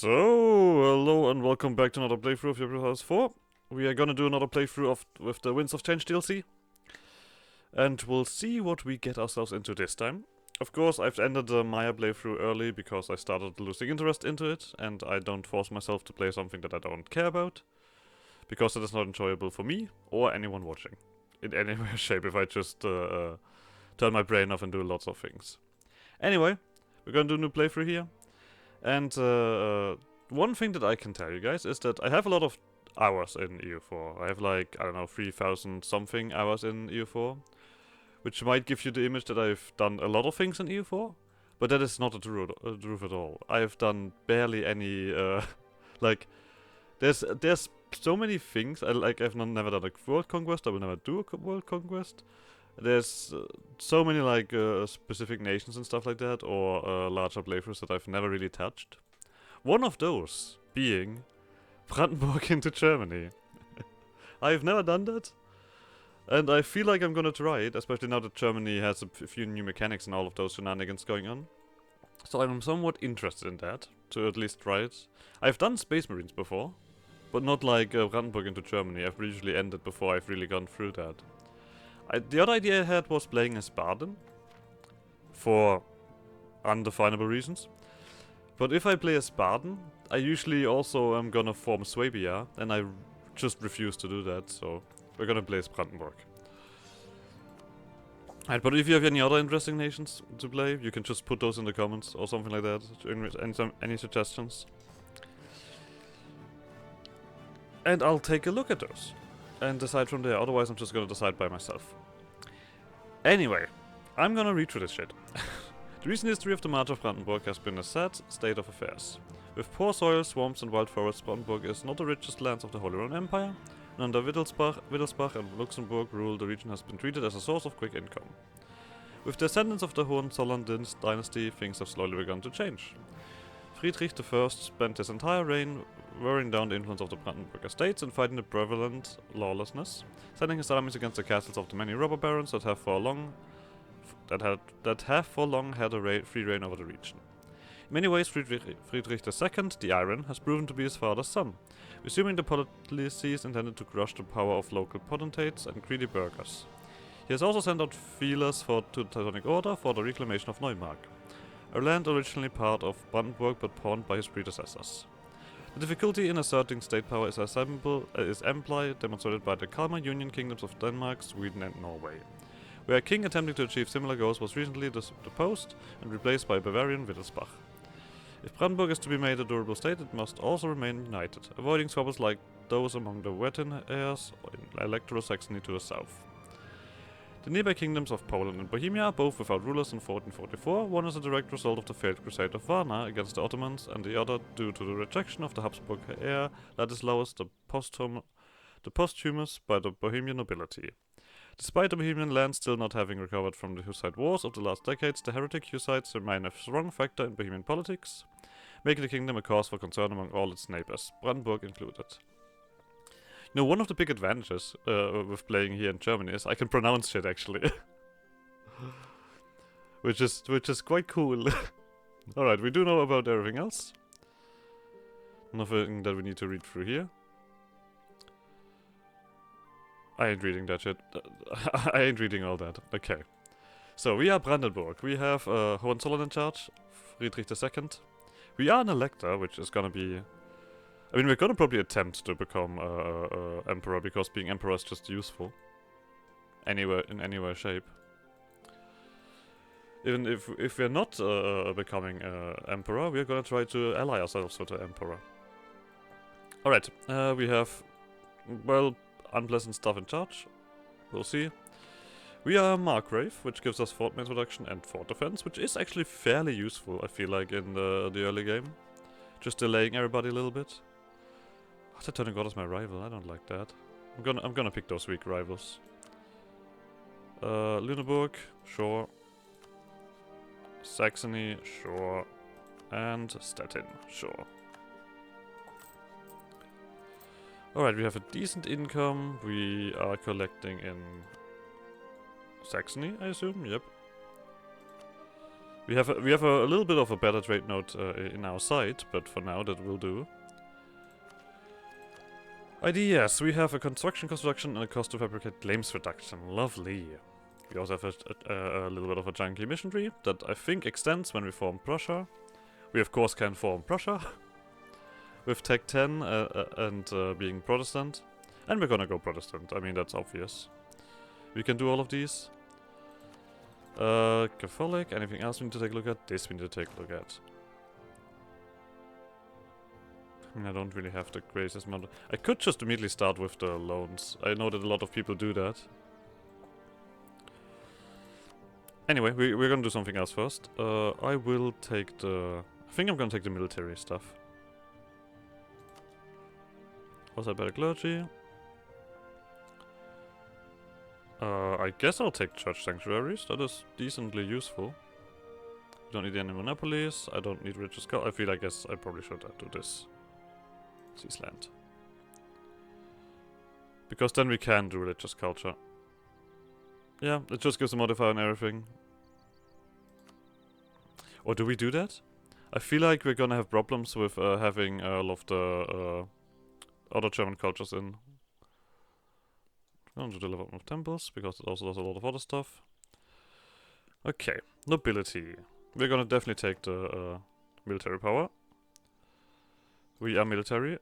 So, hello and welcome back to another playthrough of EU4. We are gonna do another playthrough with the Winds of Change DLC. And we'll see what we get ourselves into this time. Of course, I've ended the Maya playthrough early because I started losing interest into it, and I don't force myself to play something that I don't care about, because it is not enjoyable for me or anyone watching. In any way or shape, if I just turn my brain off and do lots of things. Anyway, we're gonna do a new playthrough here. And one thing that I can tell you guys is that I have a lot of hours in EU4. I have like, I don't know, 3,000 something hours in EU4. Which might give you the image that I've done a lot of things in EU4. But that is not the truth at all. I've done barely any, like, there's so many things. I've never done a world conquest, I will never do a world conquest. There's so many like specific nations and stuff like that, or larger playthroughs that I've never really touched. One of those being Brandenburg into Germany. I've never done that, and I feel like I'm gonna try it, especially now that Germany has a few new mechanics and all of those shenanigans going on. So I'm somewhat interested in that, to at least try it. I've done Space Marines before, but not like Brandenburg into Germany. I've usually ended before I've really gone through that. The other idea I had was playing as Spartan, for undefinable reasons. But if I play as Spartan, I usually also am gonna form Swabia, and I just refuse to do that, so we're gonna play as Brandenburg. Right, but if you have any other interesting nations to play, you can just put those in the comments or something like that, any suggestions. And I'll take a look at those and decide from there. Otherwise, I'm just gonna decide by myself. Anyway, I'm gonna read through this shit. The recent history of the March of Brandenburg has been a sad state of affairs. With poor soil, swamps and wild forests, Brandenburg is not the richest lands of the Holy Roman Empire, and under Wittelsbach and Luxembourg rule, the region has been treated as a source of quick income. With the ascendance of the Hohenzollern dynasty, things have slowly begun to change. Friedrich I spent his entire reign wearing down the influence of the Brandenburg estates and fighting the prevalent lawlessness, sending his armies against the castles of the many robber barons that have for long had a free reign over the region. In many ways, Friedrich II, the Iron, has proven to be his father's son, resuming the policies intended to crush the power of local potentates and greedy burghers. He has also sent out feelers to the Teutonic Order for the reclamation of Neumark, a land originally part of Brandenburg but pawned by his predecessors. The difficulty in asserting state power is amply demonstrated by the Kalmar Union kingdoms of Denmark, Sweden and Norway, where a king attempting to achieve similar goals was recently deposed and replaced by Bavarian Wittelsbach. If Brandenburg is to be made a durable state, it must also remain united, avoiding squabbles like those among the Wettin heirs in electoral Saxony to the south. The nearby kingdoms of Poland and Bohemia are both without rulers in 1444, one as a direct result of the failed crusade of Varna against the Ottomans, and the other due to the rejection of the Habsburg heir Ladislaus the Posthumous by the Bohemian nobility. Despite the Bohemian land still not having recovered from the Hussite wars of the last decades, the heretic Hussites remain a strong factor in Bohemian politics, making the kingdom a cause for concern among all its neighbors, Brandenburg included. You know, one of the big advantages with playing here in Germany is I can pronounce shit, actually. which is quite cool. Alright, we do know about everything else. Nothing that we need to read through here. I ain't reading that shit. I ain't reading all that. Okay. So, we are Brandenburg. We have Hohenzollern in charge, Friedrich II. We are an elector, which is gonna be... I mean, we're gonna probably attempt to become emperor, because being emperor is just useful. Anywhere, in any way or shape. Even if we're not becoming emperor, we're gonna try to ally ourselves with the emperor. Alright, we have, well, unpleasant stuff in charge. We'll see. We are Margrave, which gives us fort main reduction and fort defense, which is actually fairly useful, I feel like, in the early game. Just delaying everybody a little bit. Oh, the Teutonic Order is my rival. I don't like that. I'm gonna pick those weak rivals. Lüneburg, sure. Saxony, sure. And Stettin, sure. Alright, we have a decent income. We are collecting in Saxony, I assume. Yep. We have a little bit of a better trade node in our side, but for now that will do. Ideas. We have a construction cost reduction and a cost to fabricate claims reduction. Lovely. We also have a little bit of a junky mission tree that I think extends when we form Prussia. We of course can form Prussia with Tech 10 and being Protestant. And we're gonna go Protestant. I mean, that's obvious. We can do all of these. Catholic. Anything else we need to take a look at? This we need to take a look at. I mean, I don't really have the greatest amount of... I could just immediately start with the loans. I know that a lot of people do that. Anyway, we're gonna do something else first. I will take the... I think I'm gonna take the military stuff. Also better clergy. I guess I'll take church sanctuaries. That is decently useful. I don't need any monopolies. I don't need religious culture. I feel I guess I probably should do this. Seize land. Because then we can do religious culture. Yeah, it just gives a modifier on everything. Or do we do that? I feel like we're gonna have problems with having all of the other German cultures in. I'm going to develop of temples, because it also does a lot of other stuff. Okay, nobility. We're gonna definitely take the military power. We are military.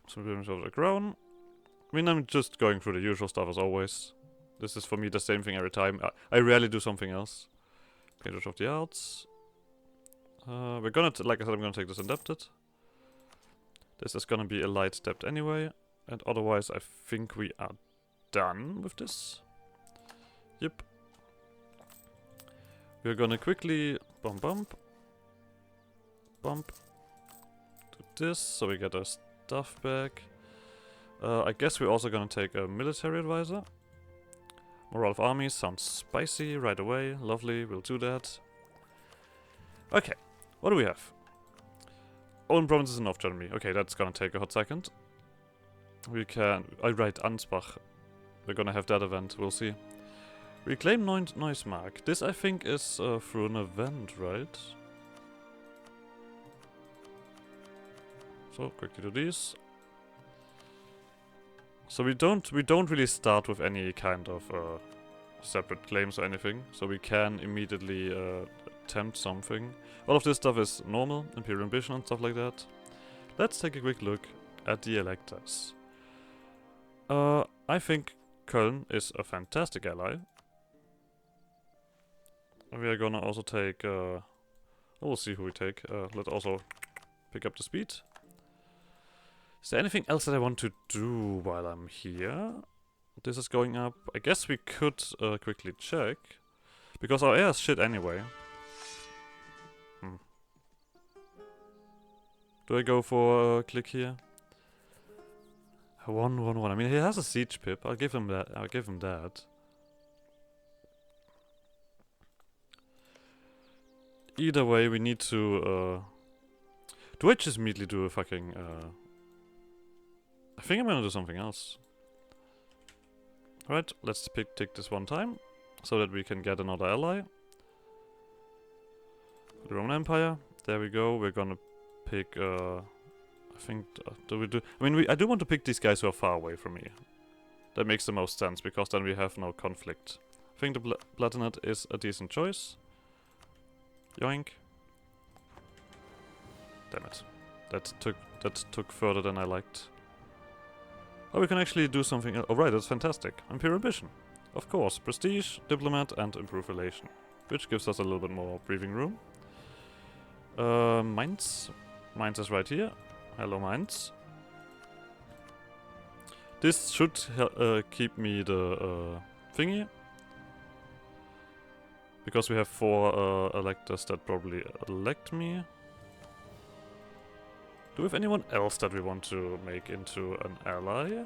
So we're going the crown. I mean, I'm just going through the usual stuff as always. This is for me the same thing every time. I rarely do something else. Patronage of the arts. We're gonna, like I said, I'm gonna take this indebted. This is gonna be a light debt anyway. And otherwise, I think we are done with this. Yep. We're gonna quickly bump. Do this, so we get our stuff back. I guess we're also gonna take a military advisor. Morale of armies sounds spicy right away. Lovely, we'll do that. Okay, what do we have? Own provinces in North Germany. Okay, that's gonna take a hot second. We can... I write Ansbach. We're gonna have that event, we'll see. Reclaim Neussmark. This I think is through an event, right? So quickly do these. So we don't really start with any kind of separate claims or anything. So we can immediately attempt something. All of this stuff is normal, Imperial Ambition and stuff like that. Let's take a quick look at the electors. I think Köln is a fantastic ally. We are gonna also take... we'll see who we take. Let's also pick up the speed. Is there anything else that I want to do while I'm here? This is going up. I guess we could quickly check. Because our air is shit anyway. Do I go for a click here? 1-1-1. I mean, he has a siege pip. I'll give him that. Either way, we need to... do I just immediately do a fucking... I think I'm gonna do something else. Right, let's take this one time. So that we can get another ally. The Roman Empire. There we go. We're gonna pick... I think... do we do... I mean, I do want to pick these guys who are far away from me. That makes the most sense, because then we have no conflict. I think the Platinate is a decent choice. Yoink. Damn it. That took further than I liked. Oh, we can actually do something... oh, right, that's fantastic. Imperial Ambition. Of course. Prestige, Diplomat, and Improve Relation. Which gives us a little bit more breathing room. Mainz. Mainz is right here. Hello, Mainz. This should keep me the thingy. Because we have 4 electors that probably elect me. Do we have anyone else that we want to make into an ally?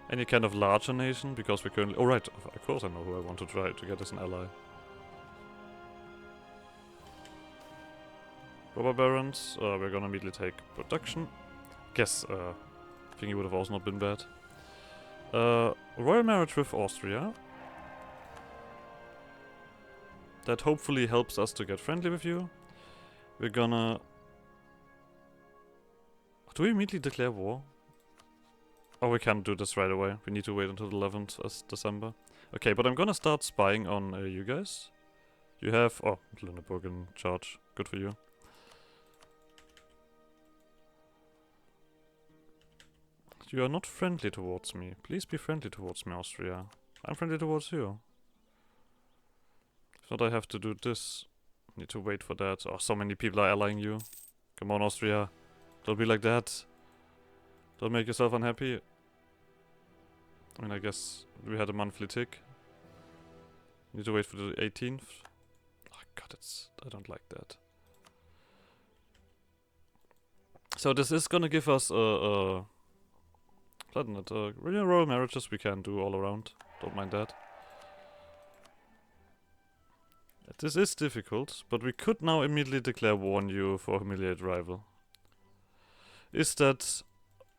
Any kind of larger nation? Because we currently... oh right, of course I know who I want to try to get as an ally. Robber Barons, we're gonna immediately take production. Guess, thingy would have also not been bad. Royal marriage with Austria. That hopefully helps us to get friendly with you. We're gonna... Do we immediately declare war? Oh, we can't do this right away. We need to wait until the 11th of December. Okay, but I'm gonna start spying on you guys. You have... Oh, Brandenburg in charge. Good for you. You are not friendly towards me. Please be friendly towards me, Austria. I'm friendly towards you. If not, I have to do this. Need to wait for that. Oh, so many people are allying you. Come on, Austria. Don't be like that. Don't make yourself unhappy. I mean, I guess we had a monthly tick. Need to wait for the 18th. Oh god, I don't like that. So this is gonna give us really royal marriages we can do all around. Don't mind that. This is difficult, but we could now immediately declare war on you for humiliate rival. Is that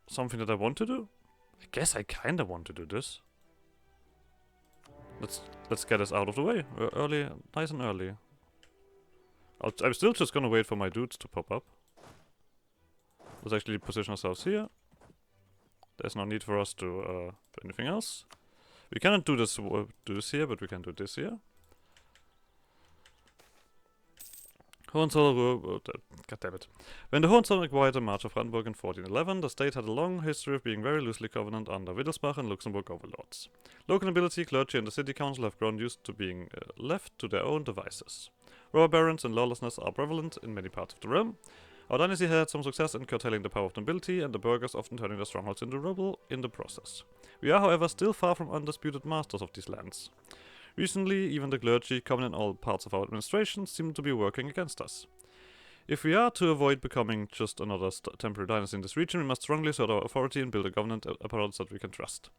something that I want to do? I guess I kinda want to do this. Let's get us out of the way. Early, nice and early. I'm still just gonna wait for my dudes to pop up. Let's actually position ourselves here. There's no need for us to do anything else. We cannot do this here, but we can do this here. Hohenzollern, God damn it. When the Hohenzollern acquired the March of Brandenburg in 1411, the state had a long history of being very loosely governed under Wittelsbach and Luxembourg overlords. Local nobility, clergy and the city council have grown used to being left to their own devices. Robber barons and lawlessness are prevalent in many parts of the realm. Our dynasty had some success in curtailing the power of nobility, and the burghers often turning their strongholds into rubble in the process. We are, however, still far from undisputed masters of these lands. Recently, even the clergy, common in all parts of our administration, seem to be working against us. If we are to avoid becoming just another temporary dynasty in this region, we must strongly assert our authority and build a government apparatus that we can trust.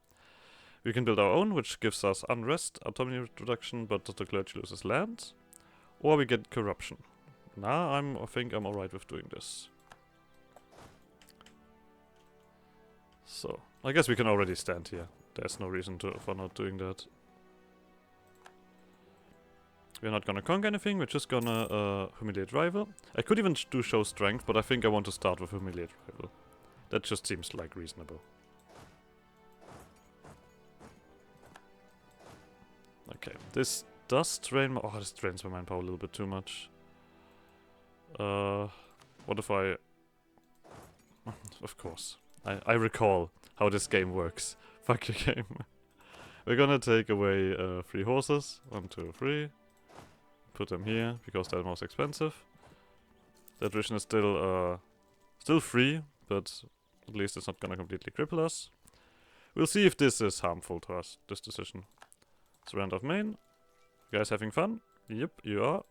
We can build our own, which gives us unrest, autonomy reduction, but the clergy loses land. Or we get corruption. Nah, I think I'm alright with doing this. So, I guess we can already stand here. There's no reason for not doing that. We're not gonna conquer anything, we're just gonna humiliate rival. I could even do show strength, but I think I want to start with humiliate rival. That just seems like reasonable. Okay, this does drain my... Oh, this drains my manpower a little bit too much. What if I... Of course. I recall how this game works. Fuck your game. We're gonna take away 3 horses. 1, 2, 3. Put them here, because they're most expensive. The attrition is still free, but at least it's not gonna completely cripple us. We'll see if this is harmful to us, this decision. Surrender of Maine. You guys having fun? Yep, you are.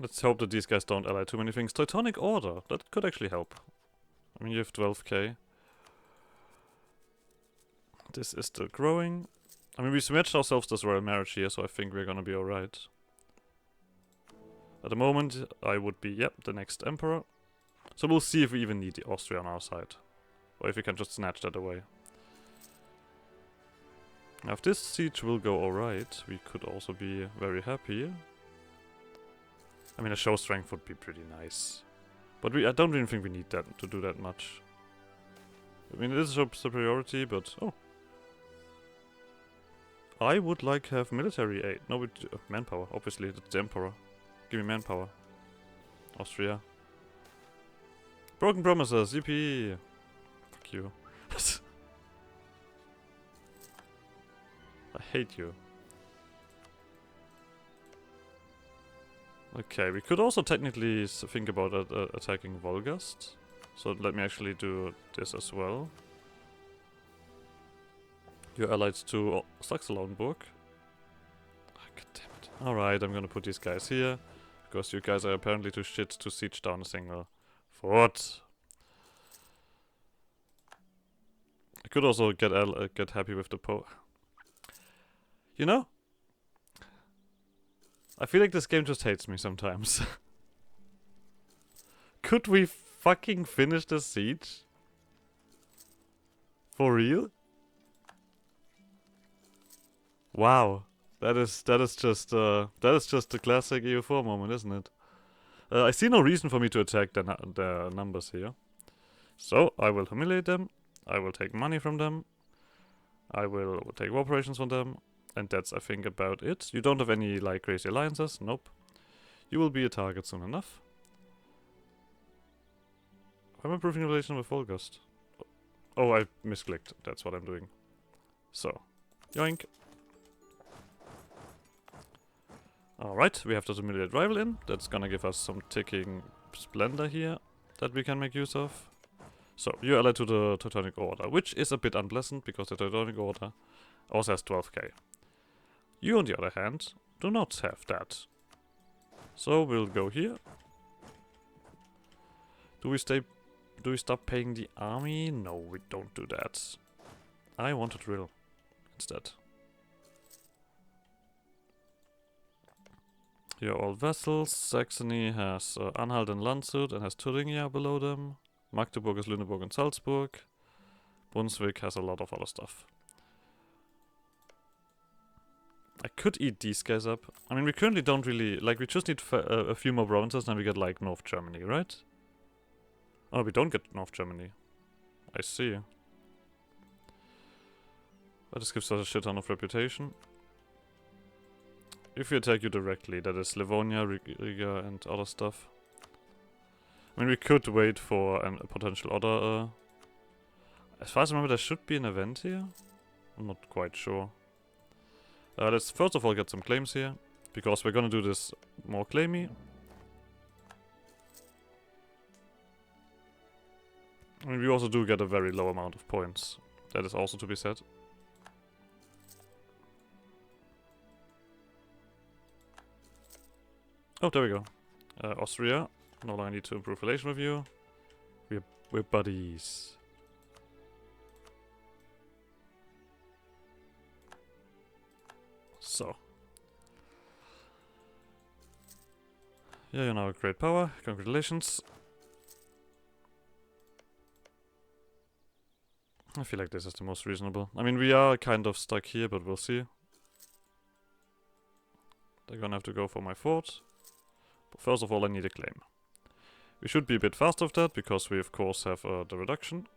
Let's hope that these guys don't ally too many things. Teutonic Order, that could actually help. I mean, you have 12k. This is still growing. I mean, we matched ourselves this royal marriage here, so I think we're gonna be alright. At the moment, I would be, yep, the next emperor. So we'll see if we even need the Austria on our side. Or if we can just snatch that away. Now, if this siege will go alright, we could also be very happy. I mean, a show strength would be pretty nice. But I don't really think we need that to do that much. I mean, it is a superiority, but... Oh. I would like to have military aid. No, manpower. Obviously, that's the emperor. Give me manpower. Austria. Broken promises. Yippee. Fuck you. I hate you. Okay, we could also technically think about attacking Volgast. So let me actually do this as well. You're allied to Saxe-Lauenburg. Oh, God damn it. Alright, I'm gonna put these guys here. Because you guys are apparently too shit to siege down a single fort. I could also get happy with the You know? I feel like this game just hates me sometimes. Could we fucking finish the siege? For real? Wow. That is just the classic EU4 moment, isn't it? I see no reason for me to attack the numbers here. So, I will humiliate them. I will take money from them. I will take war operations from them. And that's, I think, about it. You don't have any, like, crazy alliances? Nope. You will be a target soon enough. I'm improving relation with Volgast. Oh, I misclicked. That's what I'm doing. So, yoink. Alright, we have the immediate rival in. That's gonna give us some ticking splendor here that we can make use of. So, you're allied to the Teutonic Order, which is a bit unpleasant because the Teutonic Order also has 12k. You, on the other hand, do not have that. So, we'll go here. Do we stop paying the army? No, we don't do that. I want to drill instead. Here are all vessels. Saxony has Anhalt and Landshut and has Thuringia below them. Magdeburg is Lüneburg and Salzburg. Brunswick has a lot of other stuff. I could eat these guys up. I mean, we currently don't really... Like, we just need a few more provinces and we get, like, North Germany, right? Oh, we don't get North Germany. I see. But this gives us a shit ton of reputation. If we attack you directly, that is Livonia, Riga, and other stuff. I mean, we could wait for a potential other... As far as I remember, there should be an event here. I'm not quite sure. Let's first of all get some claims here, because we're gonna do this more claimy. I mean, we also do get a very low amount of points. That is also to be said. Oh, there we go. Austria. No longer need to improve relation with you. We're buddies. So. Yeah, you're now a great power. Congratulations. I feel like this is the most reasonable. I mean, we are kind of stuck here, but we'll see. They're gonna have to go for my fort. But first of all, I need a claim. We should be a bit faster with that, because we of course have the reduction.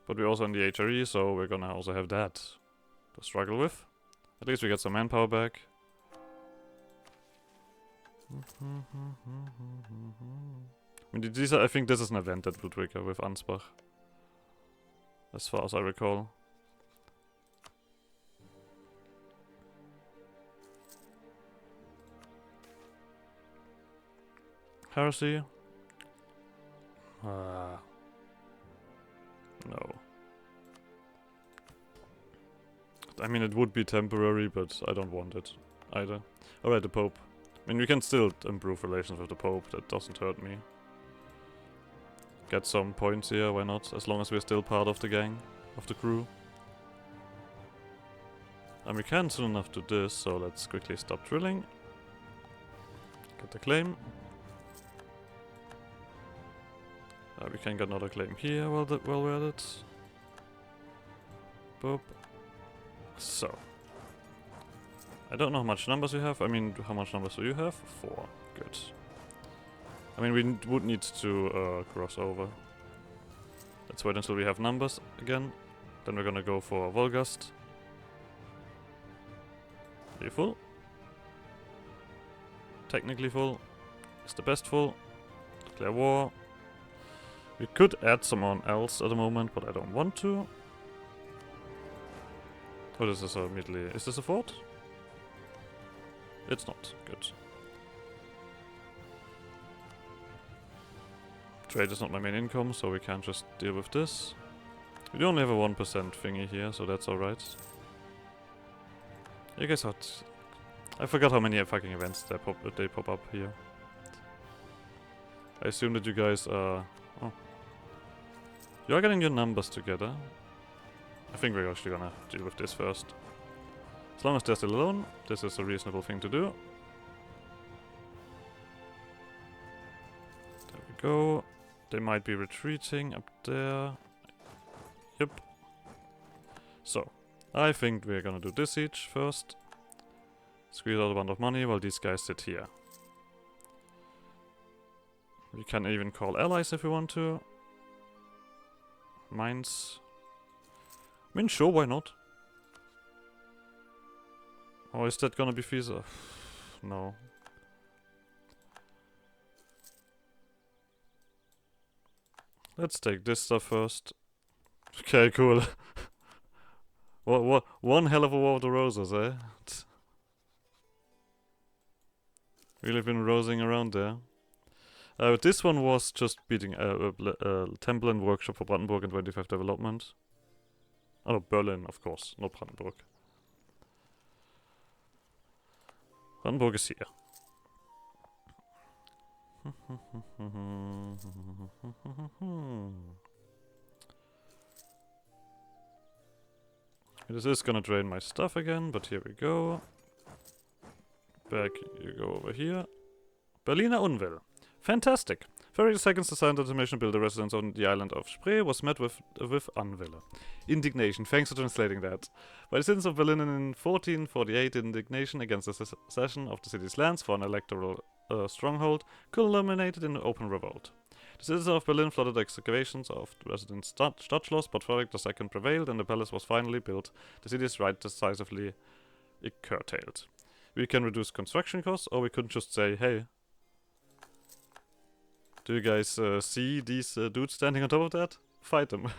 But we're also in the HRE, so we're gonna also have that to struggle with. At least we get some manpower back. I mean, I think this is an event that will trigger with Ansbach. As far as I recall. Heresy? No. I mean, it would be temporary, but I don't want it either. Alright, the Pope. I mean, we can still improve relations with the Pope. That doesn't hurt me. Get some points here, why not? As long as we're still part of the gang, of the crew. And we can soon enough do this, so let's quickly stop drilling. Get the claim. We can get another claim here while we're at it. Boop. So. I don't know how much numbers you have. I mean, how much numbers do you have? 4. Good. I mean, we would need to cross over. Let's wait until we have numbers again. Then we're gonna go for Volgast. Are you full? Technically full. Is the best full. Declare war. We could add someone else at the moment, but I don't want to. Oh, this is immediately... Is this a fort? It's not. Good. Trade is not my main income, so we can't just deal with this. We do only have a 1% thingy here, so that's alright. You guys are... I forgot how many fucking events they pop up here. I assume that you guys are... Oh. You are getting your numbers together. I think we're actually gonna deal with this first. As long as they're still alone, this is a reasonable thing to do. There we go. They might be retreating up there. Yep. So, I think we're gonna do this siege first. Squeeze out a bunch of money while these guys sit here. We can even call allies if we want to. Mines. I mean, sure, why not? Or is that gonna be feasible? No. Let's take this stuff first. Okay, cool. What? One hell of a war of the roses, eh? Really been rosing around there. This one was just beating Temple and Workshop for Brandenburg and 25 development. Oh, Berlin, of course, not Brandenburg. Brandenburg is here. This is gonna drain my stuff again, but here we go. Back, you go over here. Berliner Unwill. Fantastic. 30 seconds to sign the determination to build a residence on the island of Spree was met with unwille. Indignation. Thanks for translating that. By the citizens of Berlin in 1448, indignation against the cession of the city's lands for an electoral stronghold culminated in open revolt. The citizens of Berlin flooded excavations of the residents' Stadtschloss, but Frederick II prevailed and the palace was finally built. The city's right decisively curtailed. We can reduce construction costs, or we could just say, hey, do you guys see these dudes standing on top of that? Fight them.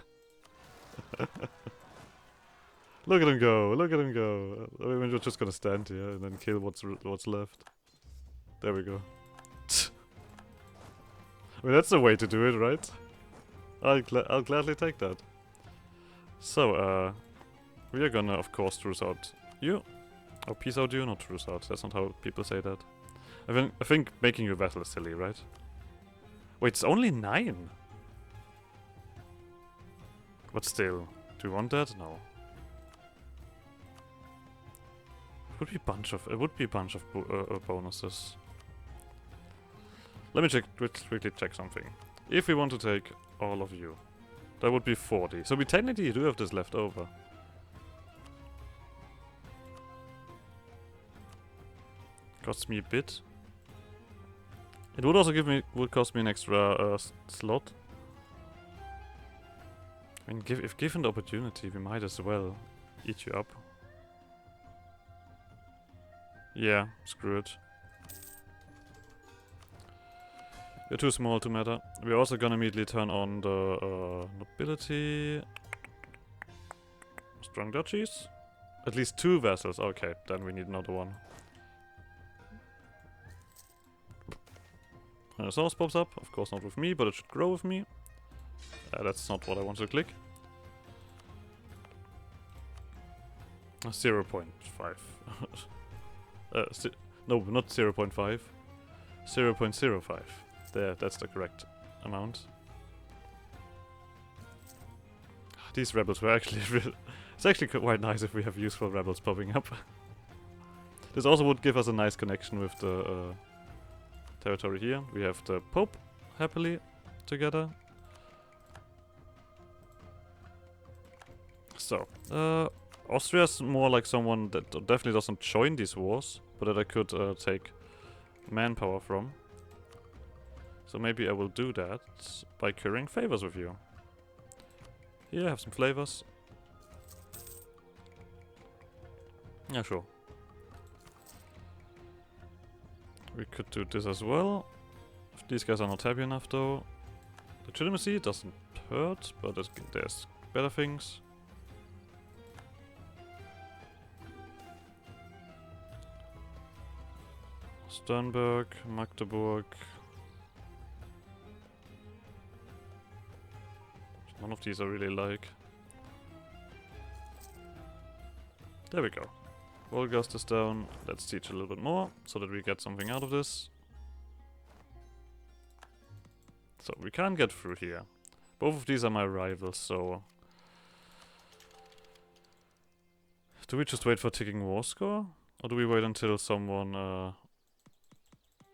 Look at him go, look at him go. I mean, we're just gonna stand here and then kill what's left. There we go. I mean, that's the way to do it, right? I'll gladly take that. So, we are gonna, of course, truce out you. Or peace out you, not truce out. That's not how people say that. I think making you vassal is silly, right? Wait, it's only 9. But still, do you want that? No. It would be a bunch of bonuses. Let me quickly check something. If we want to take all of you, that would be 40. So we technically do have this left over. Costs me a bit. It would also cost me an extra slot. I mean, if given the opportunity, we might as well eat you up. Yeah, screw it. You're too small to matter. We're also gonna immediately turn on the nobility. Strong duchies. At least 2 vassals. Okay, then we need another one. And a source pops up. Of course not with me, but it should grow with me. That's not what I want to click. 0.5. No, not 0.5. 0.05. There, that's the correct amount. These rebels were actually it's actually quite nice if we have useful rebels popping up. This also would give us a nice connection with the territory here. We have the Pope happily together. So, Austria's more like someone that definitely doesn't join these wars, but that I could take manpower from. So maybe I will do that by currying favors with you. Here, have some flavors. Yeah, sure. We could do this as well. If these guys are not happy enough though. Legitimacy doesn't hurt, but there's better things. Sternberg, Magdeburg. None of these I really like. There we go. Wolgast is down. Let's teach a little bit more, so that we get something out of this. So, we can get through here. Both of these are my rivals, so... Do we just wait for ticking war score? Or do we wait until someone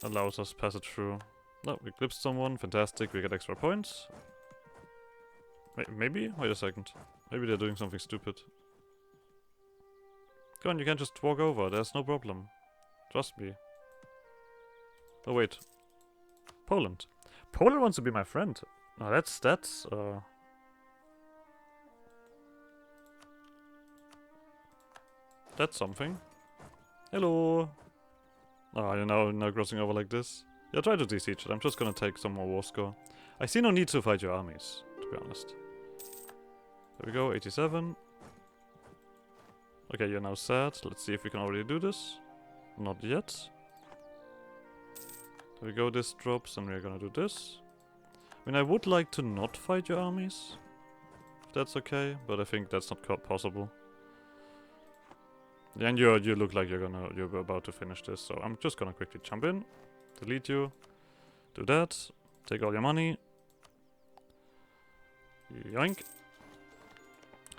allows us pass it through? No, we clipped someone. Fantastic, we get extra points. Maybe? Wait a second. Maybe they're doing something stupid. Come on, you can just walk over. There's no problem. Trust me. Oh, wait. Poland. Poland wants to be my friend. No, that's something. Hello. Oh, you're now crossing over like this. Yeah, try to de-siege it. I'm just gonna take some more war score. I see no need to fight your armies, to be honest. There we go, 87. Okay, you're now sad. Let's see if we can already do this. Not yet. There we go, this drops, and we're gonna do this. I mean, I would like to not fight your armies, if that's okay, but I think that's not possible. Yeah, and you look like you're about to finish this, so I'm just gonna quickly jump in, delete you, do that, take all your money. Yoink.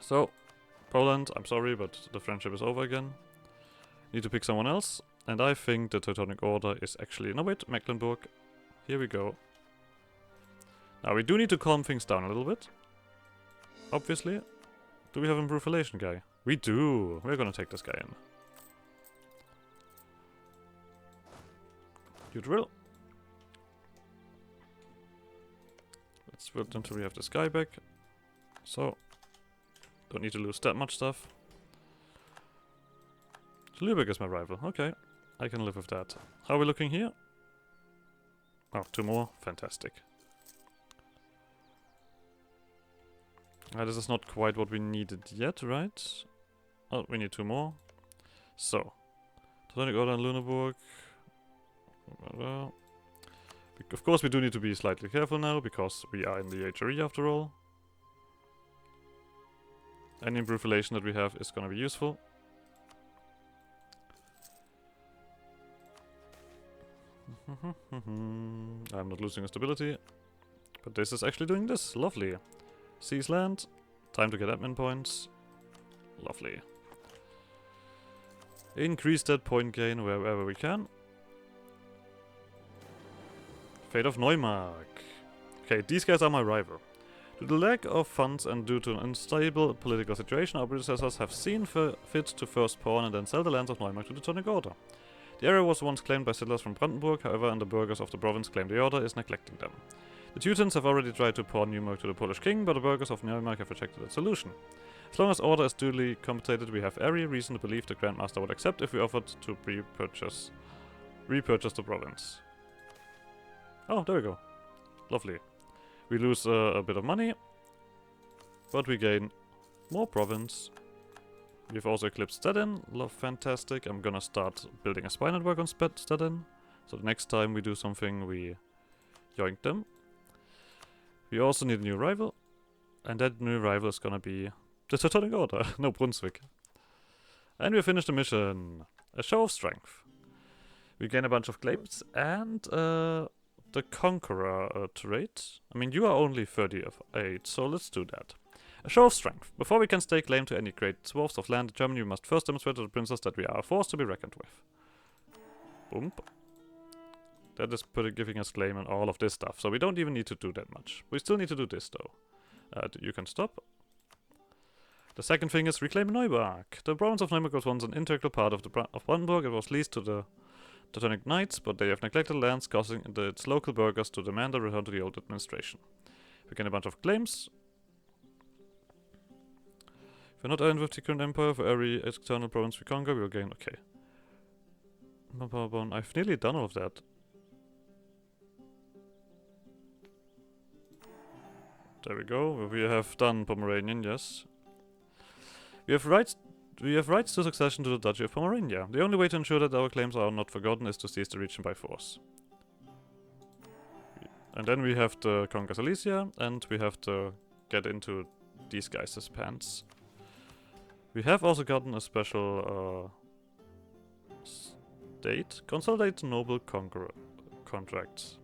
So, Poland, I'm sorry, but the friendship is over again. Need to pick someone else, and I think the Teutonic Order is actually... No, wait, Mecklenburg. Here we go. Now, we do need to calm things down a little bit. Obviously. Do we have improved relation guy? We do! We're gonna take this guy in. You drill. Let's wait until we have this guy back. So, don't need to lose that much stuff. So Lübeck is my rival. Okay, I can live with that. How are we looking here? Oh, 2 more. Fantastic. This is not quite what we needed yet, right? Oh, we need 2 more. So, Teutonic Order and Lüneburg. Of course, we do need to be slightly careful now, because we are in the HRE after all. Any improved relation that we have is gonna be useful. I'm not losing a stability, but this is actually doing this. Lovely. Seize land. Time to get admin points. Lovely. Increase that point gain wherever we can. Fate of Neumark. Okay, these guys are my rival. Due to the lack of funds and due to an unstable political situation, our predecessors have seen fit to first pawn and then sell the lands of Neumark to the Teutonic Order. The area was once claimed by settlers from Brandenburg, however, and the burghers of the province claim the order is neglecting them. The Teutons have already tried to pawn Neumark to the Polish king, but the burghers of Neumark have rejected that solution. As long as order is duly compensated, we have every reason to believe the Grand Master would accept if we offered to repurchase the province. Oh, there we go. Lovely. We lose a bit of money, but we gain more province. We've also eclipsed Stettin. Love, fantastic. I'm gonna start building a spy network on Stettin. So the next time we do something, we yoink them. We also need a new rival. And that new rival is gonna be the Teutonic Order. No, Brunswick. And we finished the mission. A show of strength. We gain a bunch of claims and the Conqueror trait. I mean, you are only 38, so let's do that. A show of strength. Before we can stake claim to any great swaths of land in Germany, we must first demonstrate to the princess that we are a force to be reckoned with. Boom. That is giving us claim on all of this stuff, so we don't even need to do that much. We still need to do this, though. You can stop. The second thing is reclaim Neumark. The province of Neumark was once an integral part of Brandenburg. It was leased to the Teutonic Knights, but they have neglected lands, causing its local burghers to demand a return to the old administration. We gain a bunch of claims. If we're not aligned with the current empire, for every external province we conquer, we will gain... Okay. I've nearly done all of that. There we go. We have done Pomeranian, yes. We have rights to succession to the Duchy of Pomerania. The only way to ensure that our claims are not forgotten is to seize the region by force. And then we have to conquer Silesia, and we have to get into these guys' pants. We have also gotten a special state. Consolidate noble conqueror contracts.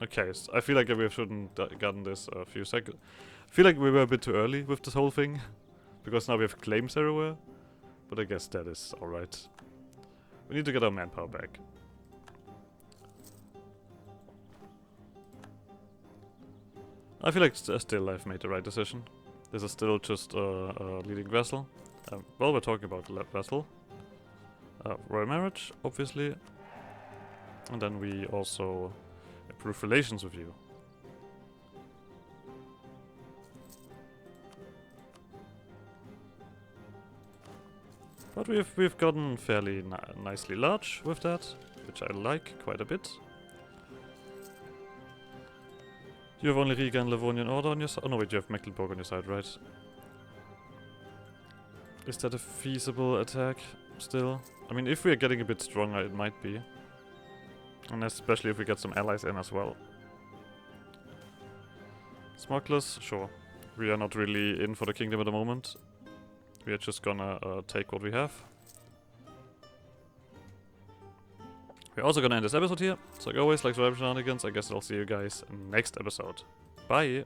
Okay, so I feel like we shouldn't gotten this a few seconds. I feel like we were a bit too early with this whole thing. Because now we have claims everywhere. But I guess that is alright. We need to get our manpower back. I feel like still I've made the right decision. This is still just a leading vessel. Well, we're talking about the vessel. Royal marriage, obviously. And then we also improve relations with you. But we've gotten fairly nicely large with that, which I like quite a bit. You have only Riga and Livonian Order on your side. Oh no, wait, you have Mecklenburg on your side, right? Is that a feasible attack still? I mean, if we are getting a bit stronger, it might be. And especially if we get some allies in as well. Smugglers, sure. We are not really in for the kingdom at the moment. We are just gonna take what we have. We're also gonna end this episode here. So like always, like subscribe, shenanigans. I guess I'll see you guys next episode. Bye!